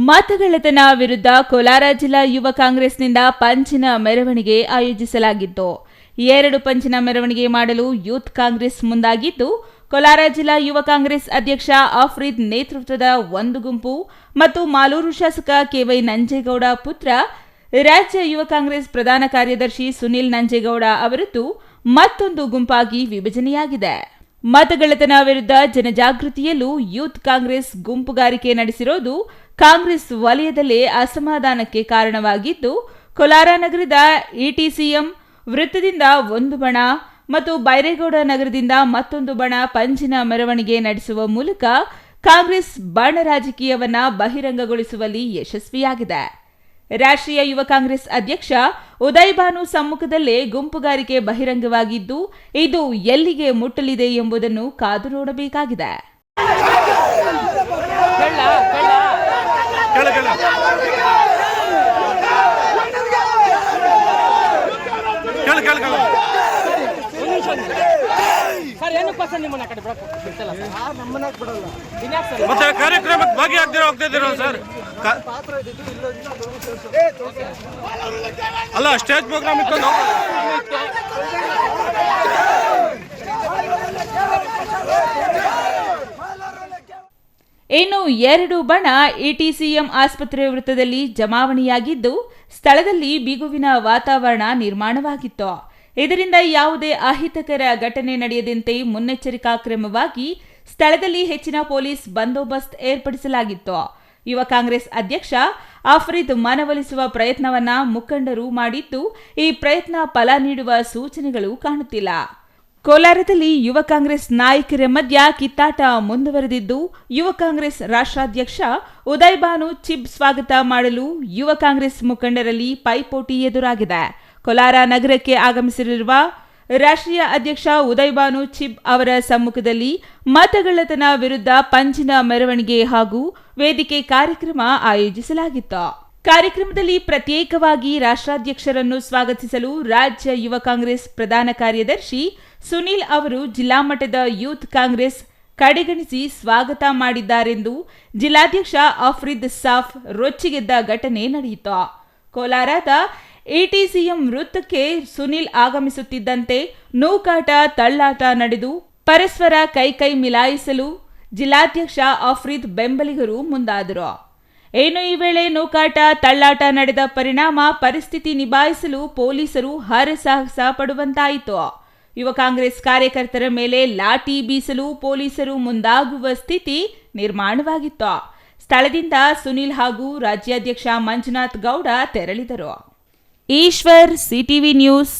ಮತಗಳ್ಳತನ ವಿರುದ್ಧ ಕೋಲಾರ ಜಿಲ್ಲಾ ಯುವ ಕಾಂಗ್ರೆಸ್ನಿಂದ ಪಂಚಿನ ಮೆರವಣಿಗೆ ಆಯೋಜಿಸಲಾಗಿತ್ತು. 2 ಪಂಚಿನ ಮೆರವಣಿಗೆ ಮಾಡಲು ಯೂತ್ ಕಾಂಗ್ರೆಸ್ ಮುಂದಾಗಿದ್ದು, ಕೋಲಾರ ಜಿಲ್ಲಾ ಯುವ ಕಾಂಗ್ರೆಸ್ ಅಧ್ಯಕ್ಷ ಆಫ್ರಿದ್ ನೇತೃತ್ವದ ಒಂದು ಗುಂಪು ಮತ್ತು ಮಾಲೂರು ಶಾಸಕ ಕೆವೈ ನಂಜೇಗೌಡ ಪುತ್ರ ರಾಜ್ಯ ಯುವ ಕಾಂಗ್ರೆಸ್ ಪ್ರಧಾನ ಕಾರ್ಯದರ್ಶಿ ಸುನಿಲ್ ನಂಜೇಗೌಡ ಅವರದ್ದು ಮತ್ತೊಂದು ಗುಂಪಾಗಿ ವಿಭಜನೆಯಾಗಿದೆ. ಮತಗಳ್ಳತನ ವಿರುದ್ಧ ಜನಜಾಗೃತಿಯಲ್ಲೂ ಯೂತ್ ಕಾಂಗ್ರೆಸ್ ಗುಂಪುಗಾರಿಕೆ ನಡೆಸಿರೋದು ಕಾಂಗ್ರೆಸ್ ವಲಯದಲ್ಲೇ ಅಸಮಾಧಾನಕ್ಕೆ ಕಾರಣವಾಗಿದ್ದು, ಕೋಲಾರ ನಗರದ ಇಟಿಸಿಎಂ ವೃತ್ತದಿಂದ ಒಂದು ಬಣ ಮತ್ತು ಬೈರೇಗೌಡ ನಗರದಿಂದ ಮತ್ತೊಂದು ಬಣ ಪಂಚಿನ ಮೆರವಣಿಗೆ ನಡೆಸುವ ಮೂಲಕ ಕಾಂಗ್ರೆಸ್ ಬಣ ರಾಜಕೀಯವನ್ನ ಬಹಿರಂಗಗೊಳಿಸುವಲ್ಲಿ ಯಶಸ್ವಿಯಾಗಿದೆ. ರಾಷ್ಟ್ರೀಯ ಯುವ ಕಾಂಗ್ರೆಸ್ ಅಧ್ಯಕ್ಷ ಉದಯ್ ಭಾನು ಸಮ್ಮುಖದಲ್ಲೇ ಗುಂಪುಗಾರಿಕೆ ಬಹಿರಂಗವಾಗಿದ್ದು, ಇದು ಎಲ್ಲಿಗೆ ಮುಟ್ಟಲಿದೆ ಎಂಬುದನ್ನು ಕಾದು ನೋಡಬೇಕಾಗಿದೆ. ಮತ್ತೆ ಕಾರ್ಯಕ್ರಮಕ್ಕೆ ಭಾಗಿಯಾಗ್ದಿರೋ ಹೋಗ್ತಿದ್ದೀರೋ ಸರ್? ಅಲ್ಲ, ಸ್ಟೇಜ್ ಪ್ರೋಗ್ರಾಮ್ ಇತ್ತು. ಇನ್ನು 2 ಬಣ ಇಟಿಸಿಎಂ ಆಸ್ಪತ್ರೆ ವೃತ್ತದಲ್ಲಿ ಜಮಾವಣೆಯಾಗಿದ್ದು, ಸ್ಥಳದಲ್ಲಿ ಬಿಗುವಿನ ವಾತಾವರಣ ನಿರ್ಮಾಣವಾಗಿತ್ತು. ಇದರಿಂದ ಯಾವುದೇ ಅಹಿತಕರ ಘಟನೆ ನಡೆಯದಂತೆ ಮುನ್ನೆಚ್ಚರಿಕಾ ಕ್ರಮವಾಗಿ ಸ್ಥಳದಲ್ಲಿ ಹೆಚ್ಚಿನ ಪೊಲೀಸ್ ಬಂದೋಬಸ್ತ್ ಏರ್ಪಡಿಸಲಾಗಿತ್ತು. ಯುವ ಕಾಂಗ್ರೆಸ್ ಅಧ್ಯಕ್ಷ ಆಫ್ರಿದ್ ಮನವೊಲಿಸುವ ಪ್ರಯತ್ನವನ್ನ ಮುಖಂಡರು ಮಾಡಿದ್ದು, ಈ ಪ್ರಯತ್ನ ಫಲ ನೀಡುವ ಸೂಚನೆಗಳು ಕಾಣುತ್ತಿಲ್ಲ. ಕೋಲಾರದಲ್ಲಿ ಯುವ ಕಾಂಗ್ರೆಸ್ ನಾಯಕರ ಮಧ್ಯ ಕಿತ್ತಾಟ ಮುಂದುವರೆದಿದ್ದು, ಯುವ ಕಾಂಗ್ರೆಸ್ ರಾಷ್ಟ್ರಾಧ್ಯಕ್ಷ ಉದಯ್ ಭಾನು ಚಿಬ್ ಸ್ವಾಗತ ಮಾಡಲು ಯುವ ಕಾಂಗ್ರೆಸ್ ಮುಖಂಡರಲ್ಲಿ ಪೈಪೋಟಿ ಎದುರಾಗಿದೆ. ಕೋಲಾರ ನಗರಕ್ಕೆ ಆಗಮಿಸಿರುವ ರಾಷ್ಟ್ರೀಯ ಅಧ್ಯಕ್ಷ ಉದಯ್ ಭಾನು ಚಿಬ್ ಅವರ ಸಮ್ಮುಖದಲ್ಲಿ ಮತಗಳ್ಳತನ ವಿರುದ್ಧ ಪಂಚಿನ ಮೆರವಣಿಗೆ ಹಾಗೂ ವೇದಿಕೆ ಕಾರ್ಯಕ್ರಮ ಆಯೋಜಿಸಲಾಗಿತ್ತು. ಕಾರ್ಯಕ್ರಮದಲ್ಲಿ ಪ್ರತ್ಯೇಕವಾಗಿ ರಾಷ್ಟ್ರಾಧ್ಯಕ್ಷರನ್ನು ಸ್ವಾಗತಿಸಲು ರಾಜ್ಯ ಯುವ ಕಾಂಗ್ರೆಸ್ ಪ್ರಧಾನ ಕಾರ್ಯದರ್ಶಿ ಸುನಿಲ್ ಅವರು ಜಿಲ್ಲಾ ಮಟ್ಟದ ಯೂತ್ ಕಾಂಗ್ರೆಸ್ ಕಡೆಗಣಿಸಿ ಸ್ವಾಗತ ಮಾಡಿದ್ದಾರೆಂದು ಜಿಲ್ಲಾಧ್ಯಕ್ಷ ಆಫ್ರಿದ್ ಸಾಫ್ ರೊಚ್ಚಿಗೆದ್ದ ಘಟನೆ ನಡೆಯಿತು. ಕೋಲಾರದ ಎಟಿಸಿಎಂ ವೃತ್ತಕ್ಕೆ ಸುನಿಲ್ ಆಗಮಿಸುತ್ತಿದ್ದಂತೆ ನೂಕಾಟ ತಳ್ಳಾಟ ನಡೆದು ಪರಸ್ಪರ ಕೈ ಮಿಲಾಯಿಸಲು ಜಿಲ್ಲಾಧ್ಯಕ್ಷ ಆಫ್ರಿದ್ ಬೆಂಬಲಿಗರು ಮುಂದಾದರು. ಈ ವೇಳೆ ನೂಕಾಟ ತಳ್ಳಾಟ ನಡೆದ ಪರಿಣಾಮ ಪರಿಸ್ಥಿತಿ ನಿಭಾಯಿಸಲು ಪೊಲೀಸರು ಹರಸಾಹಸ ಪಡುವಂತಾಯಿತು. ಯುವ ಕಾಂಗ್ರೆಸ್ ಕಾರ್ಯಕರ್ತರ ಮೇಲೆ ಲಾಠಿ ಬೀಸಲು ಪೊಲೀಸರು ಮುಂದಾಗುವ ಸ್ಥಿತಿ ನಿರ್ಮಾಣವಾಗಿತ್ತು. ಸ್ಥಳದಿಂದ ಸುನಿಲ್ ಹಾಗೂ ರಾಜ್ಯಾಧ್ಯಕ್ಷ ಮಂಜುನಾಥ್ ಗೌಡ ತೆರಳಿದರು. Eshwar, CTV news.